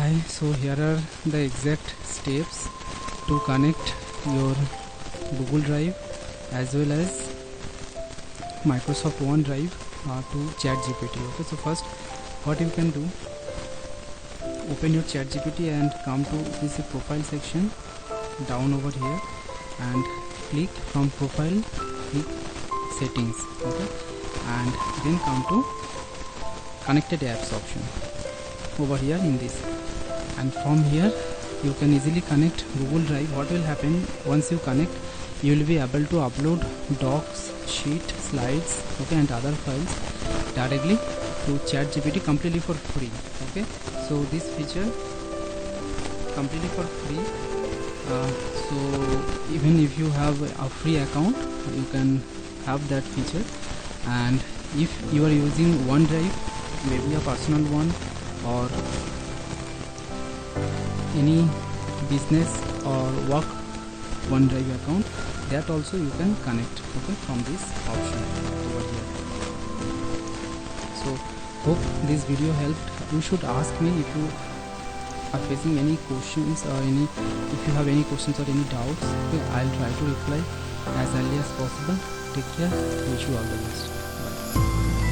Hi, so here are the exact steps to connect your Google Drive as well as Microsoft OneDrive to ChatGPT. Okay, so first what you can do, open your ChatGPT and come to this profile section down over here and click from profile, click settings, okay, and then come to connected apps option over here in this, and from here you can easily connect Google Drive. What will happen once you connect, you will be able to upload docs, sheet, slides, okay, and other files directly to ChatGPT completely for free. Okay, so this feature completely for free. So even if you have a free account, you can have that feature. And if you are using OneDrive, maybe a personal one or any business or work OneDrive account, that also you can connect, okay, from this option over here. So hope this video helped. You should ask me if you are facing any questions or if you have any questions or any doubts. Okay, I'll try to reply as early as possible. Take care. Wish you all the best. Bye.